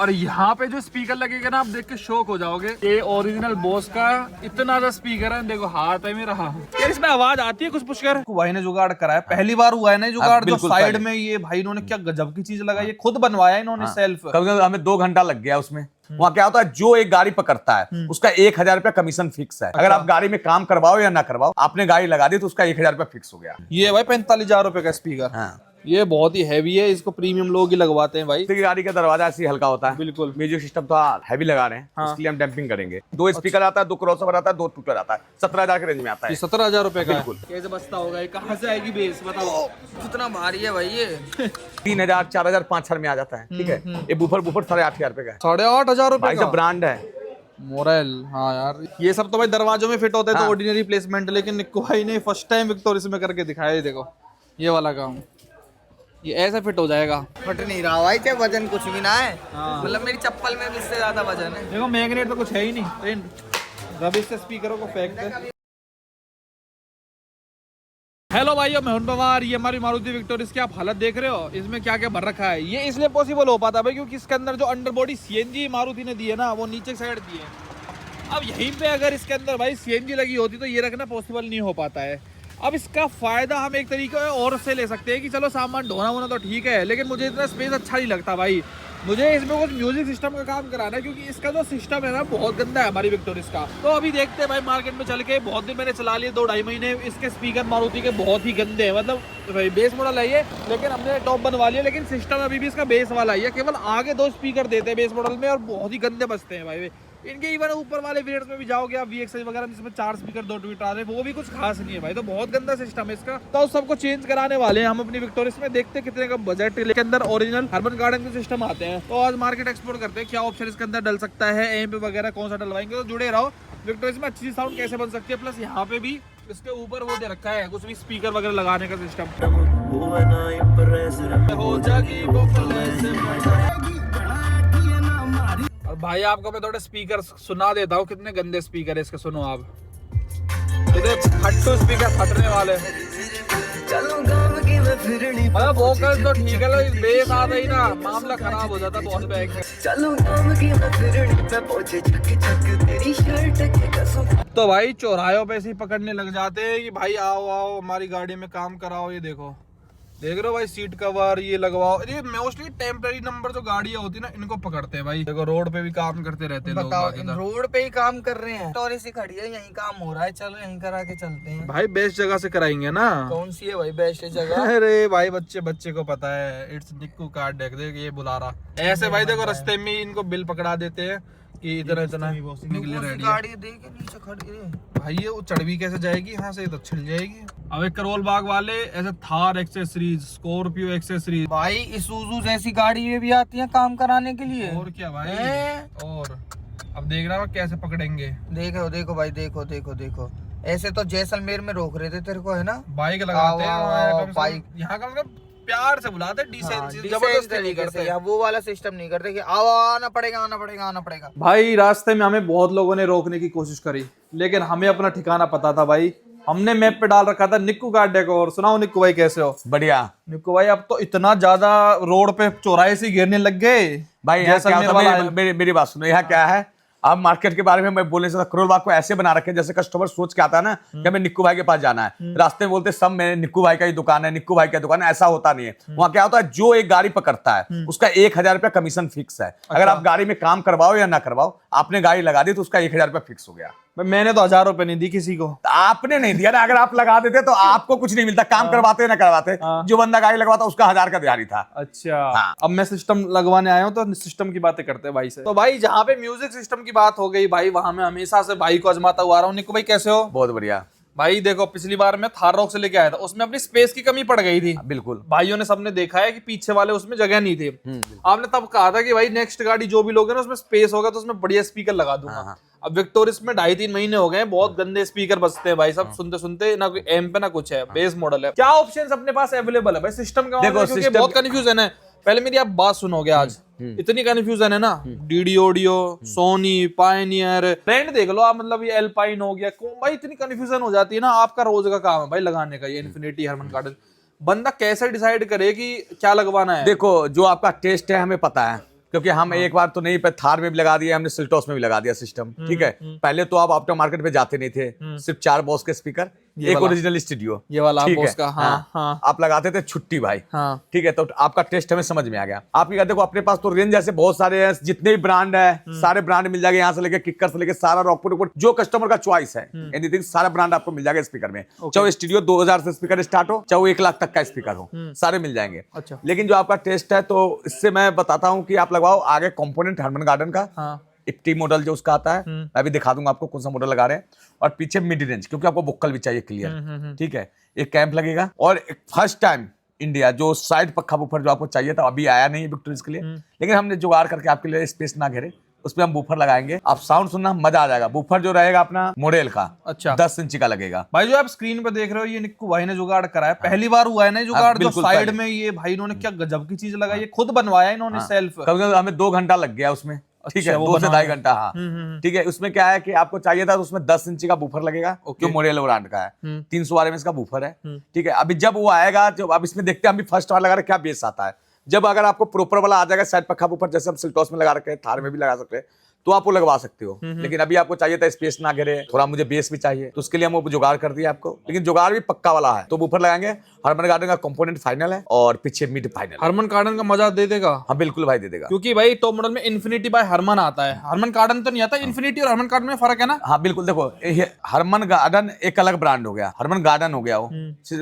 और यहाँ पे जो स्पीकर लगेगा ना, आप देख के शॉक हो जाओगे। ये ओरिजिनल बोस का इतना सा स्पीकर है, देखो हाथ है मेरा। यार इसमें आवाज आती है कुछ पुष्कर? भाई ने जुगाड़ करा है, पहली बार हुआ है ना जुगाड़। जो साइड में ये भाई इन्होंने क्या गजब की चीज लगाई है, खुद बनवाया इन्होंने सेल्फ। कभी हमें 2 घंटा लग गया उसमें। वहाँ क्या होता है, जो एक गाड़ी पकड़ता है उसका 1000 रुपया कमीशन फिक्स है। अगर आप गाड़ी में काम करवाओ या ना करवाओ, आपने गाड़ी लगा दी तो उसका 1000 रुपया फिक्स हो गया। ये भाई 45,000 रुपए का स्पीकर। हाँ। ये बहुत ही हैवी है, इसको प्रीमियम लोग ही लगवाते हैं भाई। गाड़ी का दरवाजा ऐसे हल्का होता है। बिल्कुल। म्यूजिक सिस्टम तो हैवी लगा रहे हैं। हाँ। इसके लिए हम डैम्पिंग करेंगे। 2 स्पीकर आता है, 2 क्रॉसओवर आता है, 2 टूटर आता है। 17,000 के रेंज में आता है। 17,000 रुपए का। बिल्कुल। कैसे बचता होगा? कहाँ से आएगी बेस बताओ? कितना भारी है भाई ये। 3,000, 4,000, 5,000 में आ जाता है। ठीक है। ये बूफर 8,500 रुपए का है। 8,500 रुपए का ब्रांड है मोरेल। हाँ यार, ये सब तो भाई दरवाजों में फिट होते हैं। हाँ। तो ऑर्डिनरी प्लेसमेंट, लेकिन निक्कू भाई ने फर्स्ट टाइम विक्टोरिया में करके दिखाया। ये देखो, ये वाला काम, ये ऐसे फिट हो जाएगा। फट नहीं रहा भाई, चाहे वजन कुछ भी ना है। हाँ। मतलब मेरी चप्पल में भी इससे ज्यादा वजन है। देखो मैग्नेट तो कुछ है ही नहीं, रबी से स्पीकरों को फेंकते। हेलो भाइयों, मैं हूं पवार। ये हमारी मारुति विक्टोरिया की आप हालत देख रहे हो। इसमें क्या क्या भर रखा है, ये इसलिए पॉसिबल हो पाता है भाई क्योंकि इसके अंदर जो अंडर बॉडी सीएनजी मारुति ने दी है ना, वो नीचे साइड दी है। अब यहीं पे अगर इसके अंदर भाई सीएनजी लगी होती तो ये रखना पॉसिबल नहीं हो पाता है। अब इसका फायदा हम एक तरीके और से ले सकते हैं कि चलो सामान ढोना वोना तो ठीक है, लेकिन मुझे इतना स्पेस अच्छा नहीं लगता भाई। मुझे इसमें कुछ म्यूजिक सिस्टम का काम कराना है क्योंकि इसका जो सिस्टम है ना बहुत गंदा है हमारी विक्टोरिया का। तो अभी देखते हैं भाई मार्केट में चल के। बहुत दिन मैंने चला लिए, 2-2.5 महीने। इसके स्पीकर मारुति के बहुत ही गंदे हैं। मतलब भाई बेस मॉडल है ये, लेकिन हमने टॉप बनवा लिया, लेकिन सिस्टम अभी भी इसका बेस वाला ही है। केवल आगे 2 स्पीकर देते हैं बेस मॉडल में और बहुत ही गंदे बजते हैं भाई। इनके इवन ऊपर वाले वेरिएंट्स में भी जाओगे आप, VXI वगैरह जिसमें 4 स्पीकर 2 ट्वीटर आ रहे हैं, वो भी कुछ खास नहीं है भाई। तो बहुत गंदा सिस्टम है इसका। तो सबको चेंज कराने वाले हैं हम अपनी विक्टोरिया में। देखते हैं कितने का बजट के अंदर ओरिजिनल अर्बन गार्डन के सिस्टम आते हैं। तो आज मार्केट एक्सप्लोर करते हैं क्या ऑप्शन इसके अंदर डल सकता है, एम पे वगैरह कौन सा डलवाएंगे। तो जुड़े रहो। विक्टोरिया में अच्छी साउंड कैसे बन सकती है, प्लस यहाँ पे भी इसके ऊपर वो दे रखा है कुछ भी स्पीकर वगैरह लगाने का सिस्टम। और भाई आपको मैं थोड़े स्पीकर सुना देता हूँ, कितने गंदे स्पीकर है इसके। सुनो आप, इधर फट्टू स्पीकर फटने वाले। मतलब वोकल तो ठीक है, लेकिन बेस आता ही ना मामला खराब हो जाता बहुत बैग में। तो भाई चौराहों पे ऐसे ही पकड़ने लग जाते हैं कि भाई आओ आओ हमारी गाड़ी में काम कराओ। ये देखो, देख रहे हो भाई, सीट कवर ये लगवाओ। ये मोस्टली टेम्पररी नंबर जो गाड़ियां होती है ना, इनको पकड़ते हैं भाई। देखो रोड पे भी काम करते रहते हैं लोग। बताओ, रोड पे ही काम कर रहे हैं। टोरी सी खड़ी है, यहीं काम हो रहा है, चलो यहीं करा के चलते हैं। भाई बेस्ट जगह से कराएंगे ना। कौन सी है भाई बेस्ट जगह? अरे भाई बच्चे को पता है। इट्स निक्कू कार्ड देख दे, ये बुला रहा ऐसे भाई। देखो रास्ते में इनको बिल पकड़ा देते हैं कि इतना गाड़ी देख नीचे खड़ी है भाई। ये वो चढ़ भी कैसे जाएगी यहाँ से, तो छिल जाएगी। अब एक करोल बाग वाले ऐसे थार एक्सेसरीज, स्कॉर्पियो एक्सेसरीज भाई, इसूजू जैसी गाड़ी में भी आती है काम कराने के लिए। और क्या भाई। और अब देख रहा है कैसे पकड़ेंगे। देखो देखो भाई, देखो देखो देखो। ऐसे तो जैसलमेर में रोक रहे थे तेरे को, है ना। बाइक लगाते हैं बाइक यहाँ कम से कम प्यार से बुलाते, डिसेंसी जबरदस्ती नहीं करते। वो वाला सिस्टम नहीं करते कि आओ आना पड़ेगा आना पड़ेगा आना पड़ेगा। भाई रास्ते में हमें बहुत लोगों ने रोकने की कोशिश करी, लेकिन हमें अपना ठिकाना पता था भाई। हमने मैप पे डाल रखा था निक्कू गार्ड डेको। और सुनाओ निक्कू भाई कैसे हो? बढ़िया। निक्कू भाई अब तो इतना ज्यादा रोड पे चौराहे से गिरने लग गए भाई। मेरी बात सुनो, यहाँ क्या है, अब मार्केट के बारे में मैं बोलने से करोल बाग को ऐसे बना रखे जैसे कस्टमर सोच के आता है ना कि हमें निक्कू भाई के पास जाना है। रास्ते में बोलते सब मेरे निक्कू भाई का ही दुकान है, निक्कू भाई का दुकान है। ऐसा होता नहीं है। वहाँ क्या होता है, जो एक गाड़ी पकड़ता है उसका 1000 रुपया कमीशन फिक्स है। अगर आप गाड़ी में काम करवाओ या ना करवाओ, आपने गाड़ी लगा दी तो उसका 1000 रुपया फिक्स हो गया। मैंने तो 1000 रुपए नहीं दी किसी को। आपने नहीं दिया ना। अगर आप लगा देते तो आपको कुछ नहीं मिलता। काम करवाते ना करवाते, जो बंदा गाड़ी लगवाता उसका 1000 का दिहाड़ी था। अच्छा। अब मैं सिस्टम लगवाने आया हूँ तो सिस्टम की बातें करते हैं भाई से। तो भाई जहाँ पे म्यूजिक सिस्टम की बात हो गई भाई, वहां मैं हमेशा से भाई को आजमाता हुआ आ रहा हूँ। निक्कू भाई कैसे हो? बहुत बढ़िया भाई। देखो पिछली बार मैं थार रॉक से लेके आया था, उसमें अपनी स्पेस की कमी पड़ गई थी। बिल्कुल। भाइयों ने सबने देखा है कि पीछे वाले उसमें जगह नहीं थी। आपने तब कहा था कि भाई नेक्स्ट गाड़ी जो भी लोगे ना उसमें स्पेस होगा तो उसमें बढ़िया स्पीकर लगा दूंगा। अब विक्टोरिया में 2.5-3 महीने हो गए, बहुत गंदे स्पीकर बजते हैं भाई। सब सुनते सुनते ना कोई एम पे ना कुछ है, बेस मॉडल है। क्या ऑप्शंस अपने पास अवेलेबल है भाई सिस्टम का? देखो सिस्टम बहुत कंफ्यूजन है। पहले मेरी आप बात सुनोगे, आज इतनी कंफ्यूजन है ना। DD audio, Sony, Pioneer, brand देख लो आप। मतलब ये एल्पाइन हो गया भाई, इतनी कंफ्यूजन हो जाती है ना। आपका रोज का काम है भाई लगाने का। ये इन्फिनिटी, हरमन गार्डन, बंदा कैसे डिसाइड करे कि क्या लगवाना है? देखो जो आपका टेस्ट है हमें पता है, क्योंकि हम एक बार तो नहीं पे थार में भी लगा दिया, हमने सिल्टॉस में भी लगा दिया सिस्टम, ठीक है। पहले तो आप आफ्टर मार्केट पे जाते नहीं थे, सिर्फ 4 बॉस के स्पीकर, एक ओरिजिनल स्टूडियो, ये वाला ठीक बॉस है। का, हाँ। आप लगाते थे छुट्टी भाई, हाँ। ठीक है। तो आपका टेस्ट हमें समझ में आ गया। आप क्या देखो अपने पास तो रेंज ऐसे बहुत सारे हैं, जितने भी ब्रांड है सारे ब्रांड मिल जाएंगे, यहाँ से लेके किकर से लेके सारा रॉकपुट, जो कस्टमर का चॉइस है एनीथिंग सारा ब्रांड आपको मिल जाएगा स्पीकर में। चाहे स्टूडियो 2000 से स्पीकर स्टार्ट हो, चाहे 1 लाख तक का स्पीकर हो, सारे मिल जाएंगे। अच्छा। लेकिन जो आपका टेस्ट है तो इससे मैं बताता हूँ कि आप लगवाओ आगे कंपोनेंट हरमन गार्डन का, हाँ। इप्टी मॉडल जो उसका आता है, मैं अभी दिखा दूंगा आपको कौन सा मॉडल लगा रहे हैं। और पीछे मिड रेंज, क्योंकि आपको बुक्कल भी चाहिए क्लियर, ठीक है। एक कैंप लगेगा और एक फर्स्ट टाइम इंडिया जो साइड पक्का बूफर जो आपको चाहिए था, अभी आया नहीं है विक्टोरियस के लिए, लेकिन हमने जुगाड़ करके आपके लिए स्पेस ना घेरे, उसमें हम बूफर लगाएंगे। आप साउंड सुनना मजा आ जाएगा। बूफर जो रहेगा अपना मॉडल का, अच्छा, 10 इंच का लगेगा। भाई जो आप स्क्रीन पे देख रहे हो ये निक्कू भाई ने जुगाड़ करा है, पहली बार हुआ है ना जुगाड़, जो बिल्कुल साइड पहले। में ये भाई इन्होंने क्या गजब की चीज लगाई है, खुद बनवाया इन्होंने सेल्फ। कभी हमें 2 घंटा लग गया उसमें, ठीक है, अच्छा, वो 2 से बनाने 2.5 घंटा, हाँ, ठीक है। उसमें क्या है कि आपको चाहिए था तो उसमें 10 इंच का बूफर लगेगा, जो मॉडल ब्रांड का है, 300 RMS का बूफर है, ठीक है। अभी जब वो आएगा, जब आप इसमें देखते हैं हम भी फर्स्ट बार लगा रहे क्या बेस आता है, जब अगर आपको प्रॉपर वाला आ जाएगा साइड पक्का बूफर, जैसे हम सिल्टॉस में लगा रखे हैं, थार में भी लगा सकते हैं, तो आप वो लगवा सकते हो। लेकिन अभी आपको चाहिए था स्पेस ना घेरे, थोड़ा मुझे बेस भी चाहिए, तो उसके लिए हम वो जुगाड़ कर दिया आपको। लेकिन जुगाड़ भी पक्का वाला है, तो बूफर लगाएंगे। हरमन गार्डन का कंपोनेंट फाइनल है और पीछे मिड फाइनल। हरमन गार्डन का मजा दे देगा। हाँ बिल्कुल भाई दे देगा, क्योंकि भाई टॉप मॉडल में इन्फिनिटी बाय हरमन आता है, हरमन गार्डन तो नहीं आता। इन्फिनिटी और हरमन गार्डन में फर्क है ना? हाँ बिल्कुल। देखो ये हरमन गार्डन एक अलग ब्रांड हो गया, हरमन गार्डन हो गया वो,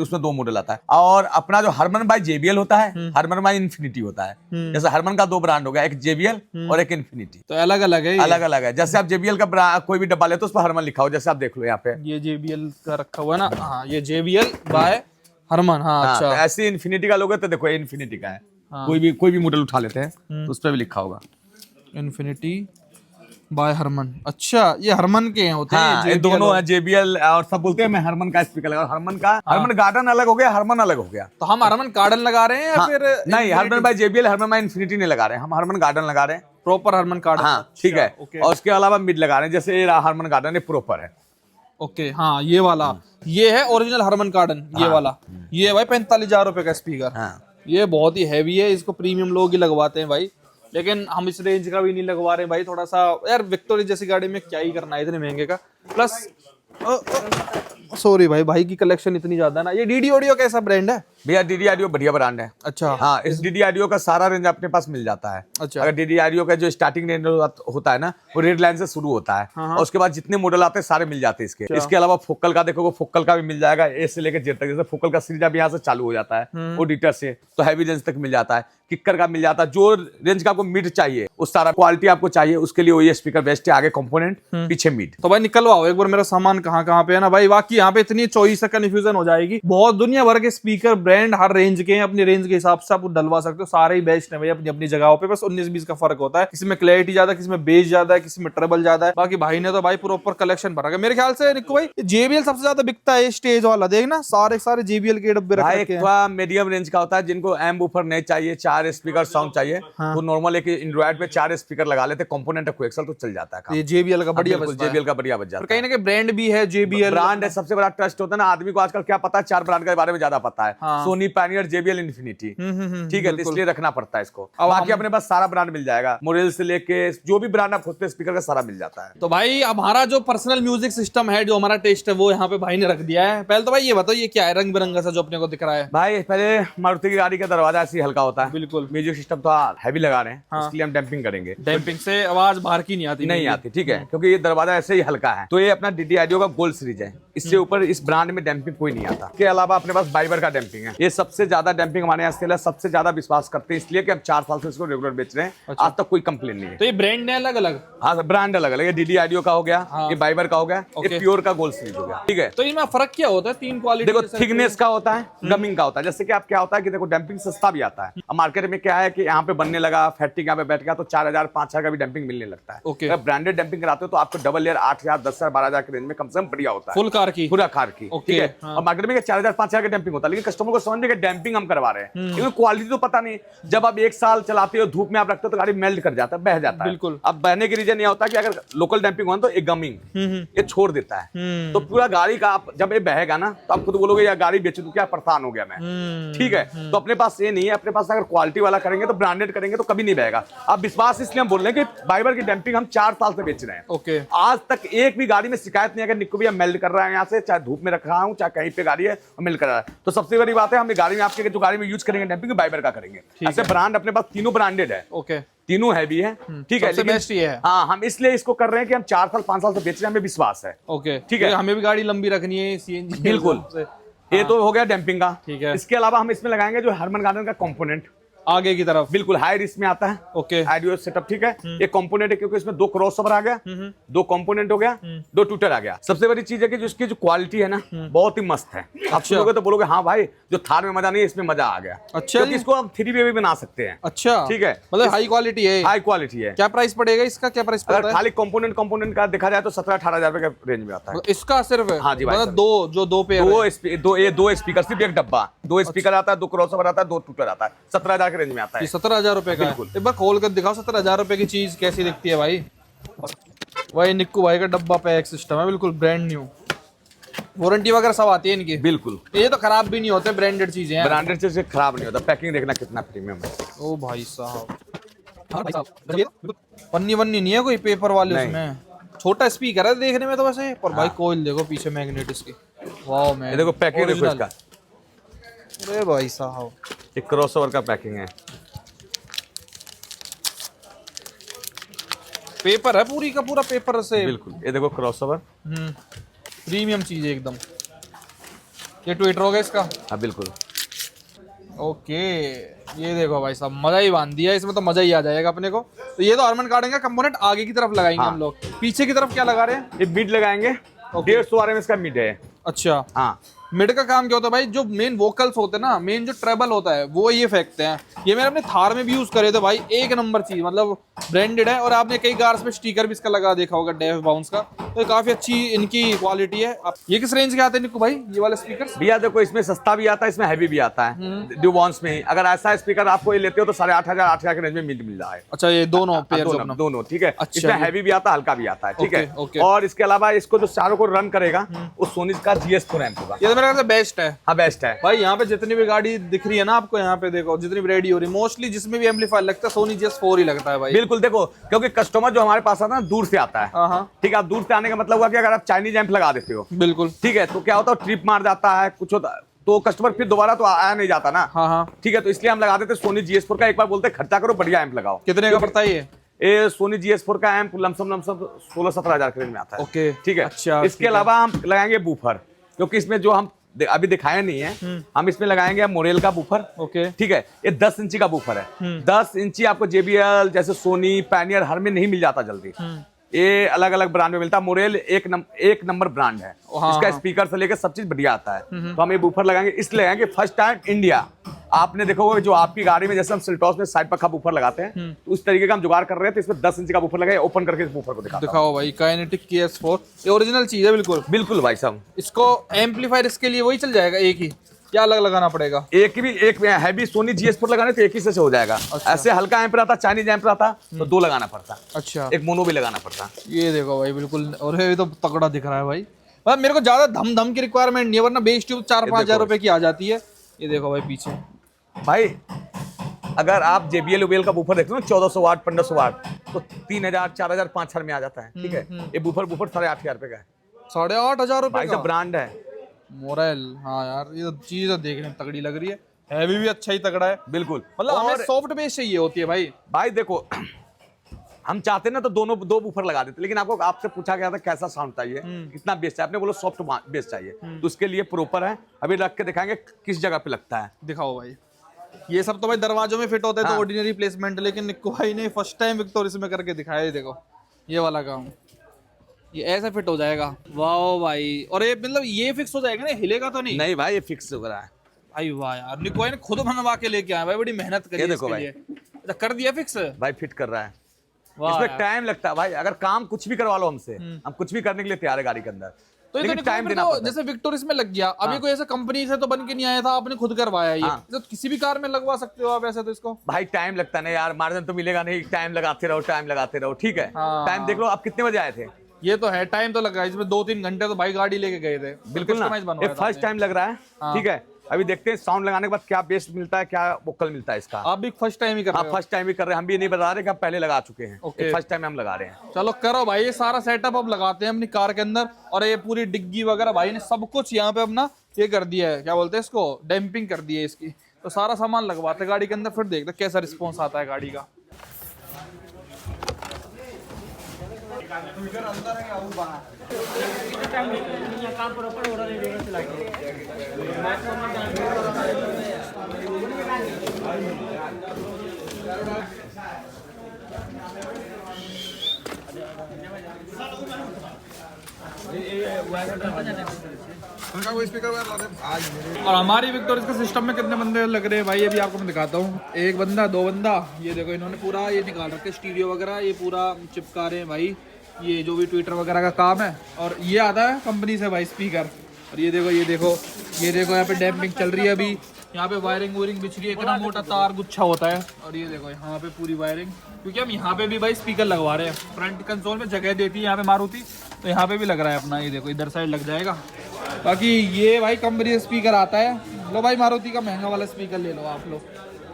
उसमें 2 मॉडल आता है। और अपना जो हरमन बाय JBL होता है, हरमन बाय इन्फिनिटी होता है। जैसे हरमन का 2 ब्रांड हो गया, एक JBL और एक इन्फिनिटी, तो अलग अलग है, अलग अलग है। जैसे आप JBL का कोई भी डब्बा ले तो उस पर हरमन लिखा हो, जैसे आप देख लो यहाँ पे ये JBL का रखा हुआ है ना, हाँ ये JBL बाय हरमन, हाँ हाँ, अच्छा। तो ऐसे इन्फिनिटी का लोगे तो देखो इन्फिनिटी का है, कोई भी मॉडल उठा लेते हैं तो उस पर भी लिखा होगा इन्फिनिटी बाय हरमन। अच्छा, ये हरमन के होते हैं, हाँ, ये दोनों है JBL, और सब बोलते हैं मैं हरमन का स्पीकर लगा, हरमन का हरमन गार्डन अलग हो गया, हरमन अलग हो गया। तो हम हरमन गार्डन लगा रहे हैं या फिर नहीं, Harman by JBL, Harman by Infinity नहीं लगा रहे हैं, हम हरमन गार्डन लगा रहे हैं, प्रॉपर हरमन गार्डन? हाँ ठीक है। और उसके अलावा मिड लगा रहे हैं, जैसे ये हरमन गार्डन ये प्रॉपर है। ओके, हाँ ये वाला, ये है ओरिजिनल हरमन गार्डन, ये वाला, ये है भाई 45,000 रुपए का स्पीकर। हाँ। ये बहुत ही हैवी है, इसको प्रीमियम लोग ही लगवाते हैं भाई, लेकिन हम इस रेंज का भी नहीं लगवा रहे भाई। थोड़ा सा यार विक्टोरिया जैसी गाड़ी में क्या ही करना है इतने महंगे का, प्लस सॉरी भाई की कलेक्शन इतनी ज्यादा है ना। ये डीडी ऑडियो कैसा ब्रांड है भैया? डीडी ऑडियो बढ़िया ब्रांड है। अच्छा, हाँ, इस डीडी ऑडियो का सारा रेंज अपने पास मिल जाता है। अच्छा। अगर डीडी ऑडियो का जो स्टार्टिंग रेंज होता है ना, वो रेड लाइन से शुरू होता है, और उसके बाद जितने मॉडल आते हैं सारे मिल जाते हैं इसके। इसके अलावा फोकल का देखोगे, फोकल का भी मिल जाएगा, ए से लेकर जेड तक। जैसे फोकल का सीरीज अब यहाँ से चालू हो जाता है ऑडिटर से, तो हैवी रेंज तक मिल जाता है। किक्कर का मिल जाता है, जो रेंज का आपको मिड चाहिए, उस सारा क्वालिटी आपको चाहिए, उसके लिए वही स्पीकर बेस्ट है। आगे कंपोनेंट, पीछे मिड। तो भाई निकलवाओ एक बार मेरा सामान कहाँ पे है ना भाई। बाकी यहाँ पे इतनी चॉइस है, कंफ्यूजन हो जाएगी। बहुत दुनिया भर के स्पीकर ब्रांड हर रेंज के हैं, अपनी रेंज के हिसाब से आप डलवा सकते हो, सारे ही बेस्ट है भाई अपनी अपनी जगहों पे। बस 19-20 का फर्क होता है, किसी में क्लैरिटी ज्यादा, किसी में बेस ज्यादा है, किसी में ट्रेबल ज्यादा है। बाकी भाई ने तो भाई प्रॉपर कलेक्शन भरा है मेरे ख्याल से। निक्कू भाई JBL सबसे ज्यादा बिकता है, स्टेज वाला देखना, सारे JBL के डब्बे रखे हैं। मीडियम रेंज का होता है, जिनको एम बूफर नहीं चाहिए, 4 स्पीकर साउंड चाहिए, तो नॉर्मल एक एंड्रॉइड पे 4 स्पीकर लगा लेते, कंपोनेंट कोएक्सल, तो चल जाता है। ये JBL का बढ़िया बजता है, JBL का बढ़िया बज जाता है। कहीं ना कहीं ब्रांड भी है JBL, ब्रांड है, सबसे बड़ा ट्रस्ट होता है ना। आदमी को आजकल क्या पता है, 4 ब्रांड के बारे में ज्यादा पता है, सोनी, पैनियर, JBL, इन्फिनिटी, ठीक है, तो इसलिए रखना पड़ता है इसको। बाकी अपने पास सारा ब्रांड मिल जाएगा, मॉडल से लेके जो भी ब्रांड आप खोजते हैं स्पीकर का सारा मिल जाता है। तो भाई हमारा जो पर्सनल म्यूजिक सिस्टम है, जो हमारा टेस्ट है, वो यहाँ पे भाई ने रख दिया है। पहले तो भाई ये बताओ ये क्या है रंग बिरंगा सा जो अपने को दिख रहा है? भाई पहले मारुति की गाड़ी का दरवाजा ऐसे हल्का होता है, बिल्कुल। म्यूजिक सिस्टम तो हैवी लगा रहे हैं, इसके लिए हम डैम्पिंग करेंगे। डैम्पिंग से आवाज बाहर की नहीं आती, ठीक है, क्योंकि ये दरवाजा ऐसे ही हल्का है। तो ये अपना डीडी ऑडियो का गोल्ड सीरीज है, इससे ऊपर इस ब्रांड में डैम्पिंग कोई नहीं आता। इसके अलावा अपने पास बाइबर का डैम्पिंग है, ये सबसे ज्यादा डैम्पिंग हमारे यहाँ से सबसे ज्यादा विश्वास करते हैं, इसलिए कि हम 4 साल से इसको रेगुलर बेच रहे हैं। आज तक कोई कंप्लेन नहीं है। तो ये ब्रांड है अलग अलग? हाँ, ब्रांड अलग अलग है। डीडी ऑडियो का हो गया, ये बाइबर का हो गया, ये प्योर का गोल्ड सीरीज हो गया, ठीक है। तो इनमें फर्क क्या होता है? 3 क्वालिटी, देखो थिकनेस का होता है, गमिंग का होता है। जैसे कि आप क्या होता है कि देखो डैम्पिंग सस्ता भी आता है। अब मार्केट में क्या है कि यहाँ पे बनने लगा, फैक्ट्री यहाँ पे बैठ गया, तो 4,000-5,000 का भी डैम्पिंग मिलने लगता है। ओके। अगर ब्रांडेड डैम्पिंग कराते हो तो आपको डबल लेयर 8,000, 10,000, 12,000 के रेंज में कम से कम बढ़िया होता है, फुल कार की, पूरा कार की, ठीक है। और मार्केट में 4,000-5,000 का डैम्पिंग होता है, लेकिन कस्टमर को को समझने के डैम्पिंग हम करवा रहे हैं, क्योंकि क्वालिटी तो पता नहीं। जब आप 1 साल चलाते हो, धूप में आप रखते हो तो गाड़ी मेल्ट कर जाता है, बह जाता है। बिल्कुल। अब बहने की रीजन यह होता है कि अगर लोकल डैम्पिंग हो तो एक गमिंग ये छोड़ देता है, तो पूरा गाड़ी का आप जब ये बहेगा ना तो आप खुद बोलोगे यार गाड़ी बेच दूं क्या, परेशान हो गया मैं। ठीक है, तो अपने पास ये नहीं है, अपने पास अगर क्वालिटी वाला करेंगे तो ब्रांडेड करेंगे तो कभी नहीं बहेगा। अब विश्वास इसलिए हम बोल रहे हैं कि बाइबर की डैम्पिंग हम 4 साल से बेच रहे हैं। ओके। आज तक एक भी गाड़ी में शिकायत नहीं है कि निक्कू भैया मेल्ट कर रहा है यहाँ से, चाहे धूप में रखा हूँ चाहे कहीं पे गाड़ी है मेल्ट कर रहा है। तो सबसे बड़ी बात है, हम गाड़ी में आपके जो गाड़ी में यूज करेंगे डैम्पिंग बाइबर का करेंगे। ऐसे ब्रांड अपने पास तीनों ब्रांडेड है, ओके, तीनों हैवी है। ठीक है, सबसे बेस्ट ये है। हाँ, हम इसलिए इसको कर रहे हैं कि हम 4 साल 5 साल से बेच रहे हैं, हमें विश्वास है। ओके, ठीक है, हमें भी गाड़ी लंबी रखनी है सीएनजी। बिल्कुल, ये तो हो गया डैम्पिंग का। ठीक है, इसके अलावा हम इसमें लगाएंगे जो हरमन गार्डन का कंपोनेंट आगे की तरफ, बिल्कुल हाई रिस्क में आता है। Okay, audio setup. ठीक है, ये कंपोनेंट है क्योंकि इसमें 2 क्रॉसओवर आ गया, 2 कंपोनेंट हो गया, 2 ट्विटर आ गया। सबसे बड़ी चीज है कि जो इसकी जो क्वालिटी है ना बहुत ही मस्त है। आप सुनोगे तो बोलोगे हाँ भाई जो थार में मजा नहीं है इसमें मजा आ गया। अच्छा, क्योंकि इसको हम 3 वे भी बना सकते हैं। अच्छा, ठीक है, मतलब हाई क्वालिटी है, हाई क्वालिटी है। क्या प्राइस पड़ेगा इसका, क्या प्राइस पड़ता अगर है? खाली कंपोनेंट का देखा जाए तो 17-18 हजार रुपए के रेंज में आता है इसका सिर्फ। हाँ जी भाई, मतलब दो पेयर, दो स्पीकर, सिर्फ एक डब्बा, 2 स्पीकर आता है, 2 क्रॉसओवर आता है, 2 ट्विटर आता है, 17,000 के रेंज में आता है। 17,000 रुपए का है। एक बार खोल कर दिखाओ 17,000 रुपए की चीज कैसी दिखती है भाई। भाई निक्कू भाई का डब्बा पैक सिस्टम है, बिल्कुल ब्रांड न्यू, वारंटी वगैरह सब आती है इनकी। बिल्कुल, ये तो खराब भी नहीं होते, ब्रांडेड चीजें हैं। ब्रांडेड चीज से खराब नहीं होता। पैकिंग देखना कितना प्रीमियम है। ओ भाई साहब, पन्नी वन्नी नहीं है कोई पेपर वाले उसमें। छोटा स्पीकर है देखने में तो वैसे, पर भाई कोयल देखो पीछे मैग्नेट इसकी, वाओ मैन। ये देखो पैकिंग देखो इसका, अरे भाई साहब, ये क्रॉसओवर का पैकिंग है। पेपर है पूरी का पूरा पेपर से। बिल्कुल, ये देखो क्रॉसओवर, प्रीमियम चीज है एकदम। ये ट्विटर होगा इसका। हाँ बिल्कुल। ओके, ये देखो भाई साहब, मजा ही बांध दिया इसमें, तो मजा ही आ जाएगा अपने को। तो ये तो हरमन गार्डन का कंपोनेंट आगे की तरफ लगाएंगे हम लोग। पीछे की तरफ क्या लगा रहे हैं? ये मिड लगाएंगे, 150 RMS का मिड है। अच्छा, हाँ, मिड का काम क्या होता है भाई? जो मेन वोकल्स होते हैं ना, मेन जो ट्रेबल होता है वो ये फेंकते हैं। ये मैंने अपने थार में भी यूज करे थे भाई, एक नंबर चीज, मतलब ब्रांडेड है। और आपने कई कार्स पे स्टिकर भी इसका लगा देखा होगा डेफ बाउंस का, तो काफी अच्छी इनकी क्वालिटी है। ये किस रेंज के आते हैं निक्कू भाई ये वाले स्पीकर? भैया देखो इसमें सस्ता भी आता है, इसमें हैवी भी आता है। ड्यूबॉन्स में ही अगर ऐसा स्पीकर आपको ये लेते हो तो 8,500 8,000 के रेंज में मिल रहा है। अच्छा, ये दोनों पेयर दोनों ठीक है। अच्छा, इसमें हैवी भी आता है, हल्का भी आता है। ठीक है, ओके। और इसके अलावा इसको जो चारों को रन करेगा वो सोनी का GS4 एम्प होगा। ये तो मेरे ख्याल से बेस्ट है। हाँ बेस्ट है भाई। यहाँ पे जितनी भी गाड़ी दिख रही है ना आपको, यहाँ पे देखो जितनी भी रेडी हो रही है, मोस्टली जिसमें भी एम्पलीफायर लगता है सोनी GS4 ही लगता है भाई। बिल्कुल, देखो क्योंकि कस्टमर जो हमारे पास आता है ना दूर से आता है। हाँ, ठीक है, अब दूर से आने का मतलब हुआ कि अगर आप चाइनीज एम्प लगा देते हो, बिल्कुल, ठीक है, तो क्या होता है ट्रिप मार जाता है, कुछ होता है, तो कस्टमर फिर दोबारा तो आया नहीं जाता ना। हाँ, ठीक है, तो इसलिए हम लगा देते सोनी GS4 का। एक बार बोलते खर्चा करो, बढ़िया एम्प लगाओ। कितने का पड़ता है ये? ये सोनी GS4 का एम्प लमसम 16-17 हजार के रेंज में आता है। ओके, ठीक है। अच्छा, इसके अलावा हम लगाएंगे बूफर, क्योंकि इसमें जो हम अभी दिखाया नहीं है, हम इसमें लगाएंगे मोरेल का बूफर। ओके, ठीक है, ये 10 इंची का बूफर है। 10 इंची आपको JBL जैसे सोनी पैनियर हर में नहीं मिल जाता जल्दी। ये अलग अलग ब्रांड में मिलता है। मोरेल एक नंबर ब्रांड है। इसका स्पीकर से लेकर सब चीज बढ़िया आता है। तो हम ये बूफर लगाएंगे, इसलिए लगाएंगे फर्स्ट टाइम इंडिया। आपने देखा होगा जो आपकी गाड़ी में जैसे हम सिल्टॉस में साइड पक्का बूफर लगाते हैं, तो उस तरीके का हम जुगाड़ कर रहे हैं। तो इसमें 10 इंची का बूफर लगाए, ओपन करके इस बूफर को दिखाओ भाई। काइनेटिक KS4, ये ओरिजिनल चीज है बिल्कुल। बिल्कुल भाई साहब। इसको एम्पलीफायर इसके लिए वही चल जाएगा एक ही, क्या अलग लगाना पड़ेगा? एक हैवी सोनी GS4 लगाने तो एक ही से हो जाएगा। अच्छा। ऐसे हल्का एम्प रहता, चाइनीज एम्प रहता तो 2 लगाना पड़ता। अच्छा, एक मोनो भी लगाना पड़ता। ये देखो भाई बिल्कुल, और ये तो तगड़ा दिख रहा है भाई। मतलब मेरे को ज्यादा धम की रिक्वायरमेंट नहीं है, वरना बेस ट्यूब 4-5 हजार रुपए की आ जाती है। ये देखो भाई पीछे भाई, अगर आप JBL UBL का बूफर देखते हो 1400 वाट 1500 वाट तो 3,000 4,000 5,000 में आ जाता है। ठीक है, ये बूफर 8,500 रुपए का है। 8,500 रुपए का ब्रांड है मोरेल। हाँ यार, ये तो चीज देखने में तगड़ी लग रही है। हैवी भी अच्छा ही तगड़ा है। बिल्कुल, मतलब हमें सॉफ्ट बेस चाहिए होती है भाई। भाई देखो हम चाहते ना तो दो बूफर लगा देते, लेकिन आपसे पूछा गया था कैसा साउंड चाहिए, कितना बेस चाहिए, आपने बोलो सॉफ्ट बेस चाहिए। तो उसके लिए प्रॉपर है, अभी रख के दिखाएंगे किस जगह पे लगता है। दिखाओ भाई। ये सब तो भाई दरवाजों में फिट होता है, तो ऑर्डिनरी प्लेसमेंट, लेकिन निक्कू भाई ने फर्स्ट टाइम विक्टोरिस में करके दिखाया है। देखो ये वाला काम, ये ऐसे फिट हो जाएगा। वाओ भाई। और ये मतलब ये फिक्स हो जाएगा ना, हिलेगा तो नहीं? नहीं भाई, ये फिक्स हो रहा है भाई। वाह यार, निक्कू भाई ने खुद बनवा के लेके आया भाई, बड़ी मेहनत करी है देखो इसके लिए। अच्छा, कर दिया फिक्स भाई, फिट कर रहा है। इसमें टाइम लगता है भाई, अगर काम कुछ भी करवा लो हमसे, हम कुछ भी करने के लिए तैयार है गाड़ी के अंदर। तो ये लेकिन तो टाइम देना तो पड़ता है। जैसे विक्टोरिस में लग गया, अभी कोई ऐसा कंपनी से तो बन के नहीं आया था, आपने खुद करवाया ये, तो किसी भी कार में लगवा सकते हो आप ऐसे तो इसको। भाई टाइम लगता है यार, मार्जिन तो मिलेगा नहीं, टाइम लगाते रहो, ठीक है। हाँ। टाइम देख लो, आप कितने बजे आए थे? ये तो है, टाइम तो लगा, इसमें 2-3 घंटे तो भाई गाड़ी लेके गए थे। बिल्कुल ना, ये फर्स्ट टाइम लग रहा है, ठीक है। अभी देखते हैं साउंड लगाने के बाद क्या बेस मिलता है, क्या वोकल मिलता है इसका। आप भी फर्स्ट टाइम ही कर रहे हो? फर्स्ट टाइम ही कर रहे हैं, हम भी नहीं बता रहे कि हम पहले लगा चुके हैं, ओके। फर्स्ट टाइम हम लगा रहे हैं। चलो करो भाई, ये सारा सेटअप अब लगाते हैं अपनी कार के अंदर, और ये पूरी डिग्गी वगैरह भाई ने सब कुछ यहाँ पे अपना ये कर दिया है, क्या बोलते हैं इसको, डैम्पिंग कर दी है इसकी। तो सारा सामान लगवाते हैं गाड़ी के अंदर, फिर देखते हैं कैसा रिस्पॉन्स आता है गाड़ी का। और हमारी विक्टोरिया के सिस्टम में कितने बंदे लग रहे हैं भाई, अभी आपको मैं दिखाता हूँ। एक बंदा, 2 बंदा, ये देखो इन्होंने पूरा ये निकाल रखे स्टीरियो वगैरह, ये पूरा चिपका रहे हैं भाई, ये जो भी ट्विटर वगैरह का काम है। और ये आता है कंपनी से भाई स्पीकर। और ये देखो यहाँ पे डैम्पिंग चल रही है अभी, यहाँ पे वायरिंग बिछ रही है, इतना मोटा तार गुच्छा होता है। और ये देखो यहाँ पे पूरी वायरिंग, क्योंकि हम यहाँ पे भी भाई स्पीकर लगवा रहे हैं, फ्रंट कंसोल में जगह देती है यहाँ पे मारुति, तो यहाँ पे भी लग रहा है अपना, ये देखो इधर साइड लग जाएगा। बाकी ये भाई कंपनी से स्पीकर आता है। लो भाई मारुति का महंगा वाला स्पीकर ले लो आप लोग,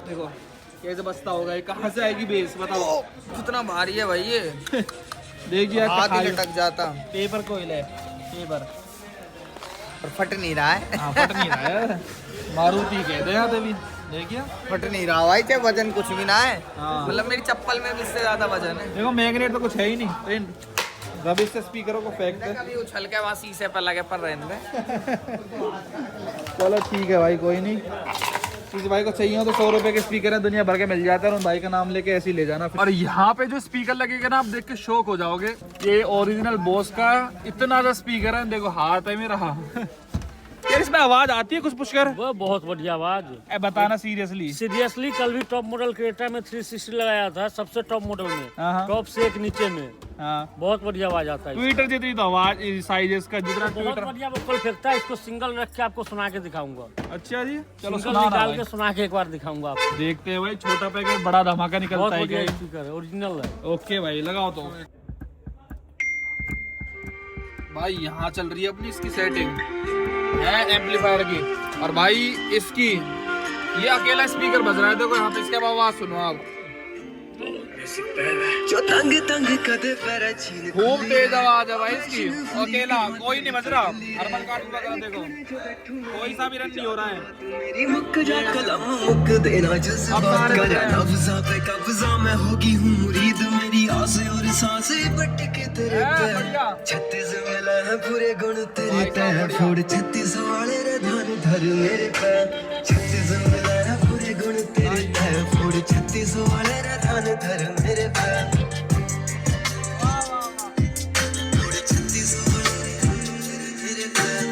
देखो कैसे बजता होगा, ये कहाँ से आएगी बेस बताओ। कितना भारी है भाई ये। देखिए हाथ ही लटक जाता। पेपर कोयल है, पेपर पर फट नहीं रहा है। हाँ, फट नहीं रहा है, मारुति कहते हैं अभी, देखिए फट नहीं रहा भाई, चाहे वजन कुछ भी ना है। हाँ। मतलब मेरी चप्पल में भी इससे ज्यादा वजन है। देखो मैग्नेट तो कुछ है ही नहीं, रबी से स्पीकरों को फेंकते हैं। कभी उछल के वहाँ शीशे पर लगे पर रहने में। चलो ठीक है भाई, कोई नहीं, किसी भाई को चाहिए हो तो 100 रुपए के स्पीकर है, दुनिया भर के मिल जाता है, उन भाई का नाम लेके ऐसे ही ले जाना। और यहाँ पे जो स्पीकर लगेगा ना, आप देख के शौक हो जाओगे, ये ओरिजिनल बोस का इतना सा स्पीकर है, देखो हाथ है मेरा। यार इसमें आवाज आती है कुछ पुष्कर? वो बहुत बढ़िया आवाज। बताना सीरियसली कल भी टॉप मॉडल क्रेटा में 360 लगाया था, सबसे टॉप मॉडल में, हाँ। टॉप से एक नीचे में। हाँ। बहुत बढ़िया आवाज आता है। ट्विटर जितनी तो आवाज साइजेस का जितना बहुत ट्विटर। बढ़िया वोकल फेंकता है, इसको सिंगल रख के आपको सुना के दिखाऊंगा। अच्छा जी, चलो सिंगल निकाल के सुना के एक बार दिखाऊंगा आपको। देखते हैं भाई, छोटा पैकेट बड़ा धमाका निकलता बहुत है बढ़िया क्या? स्पीकर है, ओरिजिनल है। ओके भाई, लगाओ तो भाई। यहाँ चल रही है अपनी इसकी सेटिंग है एम्पलीफायर की, और भाई इसकी ये अकेला स्पीकर बज रहा है, देखो यहाँ पे, इसके बाद आवाज सुनो आप, जो तंग तंग कदे पर छीन खूब तेज आवाज है भाई इसकी, अकेला कोई नहीं बज रहा। हरमन कार्टून वगैरह देखो, कोई सा भी रन नहीं हो रहा है। मेरी मुक जा कलम मुक देना जज्बात का लफ्ज़ा पे कब्जा मैं होगी हूँ मुरीद मेरी आस और सांसें बट के तेरे पे 36 मिला है पूरे गुण तेरे पे फोड़ 36 वाले रे धन धर मेरे पे 36 मिला है पूरे गुण तेरे पे फोड़ 36 वाले रे धन धर मेरे पे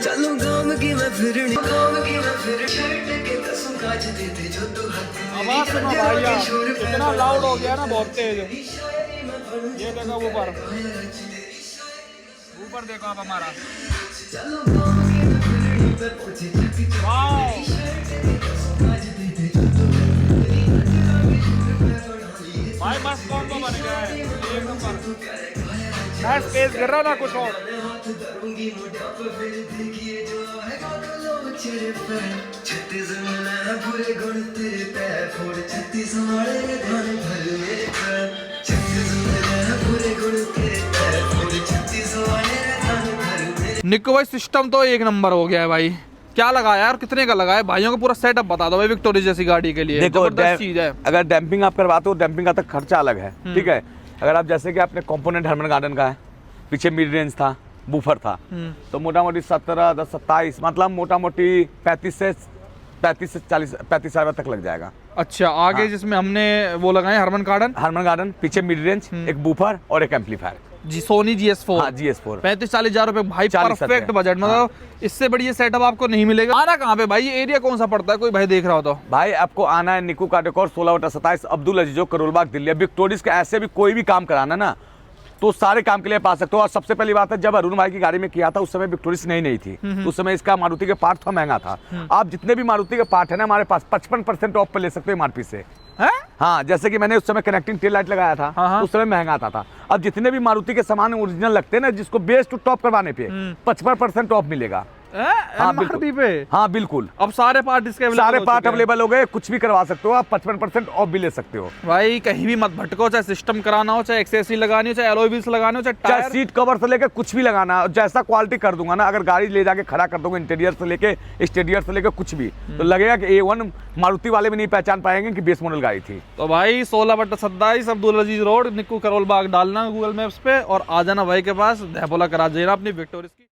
चलो गाँव की मैं फिर शर्ट के कसम काज देते जो तू आवाज सुनो भाई यार, इतना लाउड हो गया ना, बहुत तेज। ये देखो ऊपर देखो आप हमारा, वाह भाई मस्त कॉम्बो बन गया है, एक नंबर। मैं स्पेस कर रहा था कुछ और। निक्को भाई सिस्टम तो एक नंबर हो गया है भाई, क्या लगाया और कितने का लगाया? भाइयों को पूरा सेटअप बता दो भाई, विक्टोरिया जैसी गाड़ी के लिए देखो चीज है। अगर डैम्पिंग आप करवाते हो, डैम्पिंग का तो खर्चा अलग है, ठीक है। अगर आप जैसे कि आपने कंपोनेंट हरमन गार्डन का है, पीछे मिड रेंज था, बूफर था, तो मोटा मोटी 17, 10, 27, मतलब मोटा मोटी 35 से 40 तक लग जाएगा। अच्छा, आगे जिसमें हमने वो लगाए हरमन गार्डन, पीछे मिड रेंज, एक बूफर और एक एम्पलीफायर जी, सोनी GS4। हाँ, GS4 35-40 हजार रुपए भाई, परफेक्ट बजट, मतलब इससे बढ़िया सेटअप आपको नहीं मिलेगा। आना कहाँ पे भाई, ये एरिया कौन सा पड़ता है, कोई भाई देख रहा हो तो? भाई आपको आना है निक्कू का डेकोर 16/27 अब्दुल अजीजो, करोल बाग, दिल्ली। विक्टोरिया का ऐसे भी कोई भी काम कराना ना, तो सारे काम के लिए आप आ सकते हो। और सबसे पहली बात है, जब अरुण भाई की गाड़ी में किया था उस समय विक्टोरियस नहीं थी, तो उस समय इसका मारुति के पार्ट थोड़ा महंगा था। आप जितने भी मारुति के पार्ट है ना हमारे पास 55% ऑफ पे ले सकते हो MRP से। हाँ, जैसे कि मैंने उस समय कनेक्टिंग टेल लाइट लगाया था, उस समय महंगा था। अब जितने भी मारुति के सामान ओरिजिनल लगते हैं ना, जिसको बेस टू टॉप करवाने पे 55% ऑफ मिलेगा। MRP पे? हाँ बिल्कुल। अब सारे पार्ट इसके सारे पार्ट अवेलेबल हो गए, कुछ भी करवा सकते हो आप, 55% ऑफ भी ले सकते हो। भाई कहीं भी मत भटको, चाहे सिस्टम कराना हो, चाहे एक्सेसरी लगानी हो, चाहे एलॉय व्हील्स लगाने हो, चाहे चाहे सीट कवर से लेकर कुछ भी लगाना है, जैसा क्वालिटी कर दूंगा ना। अगर गाड़ी ले जाके खड़ा कर दूंगा, इंटीरियर से लेके एक्सटीरियर से लेकर कुछ भी, तो लगेगा कि A1 मारुति वाले भी नहीं पहचान पाएंगे कि बेस मॉडल गाड़ी थी। तो भाई 16/27 अब्दुल अजीज रोड, निक्कू करोल बाग डालना गूगल मैप्स पे और आ जाना भाई के पास, दहपोला करा देना अपनी विक्टोरिया की।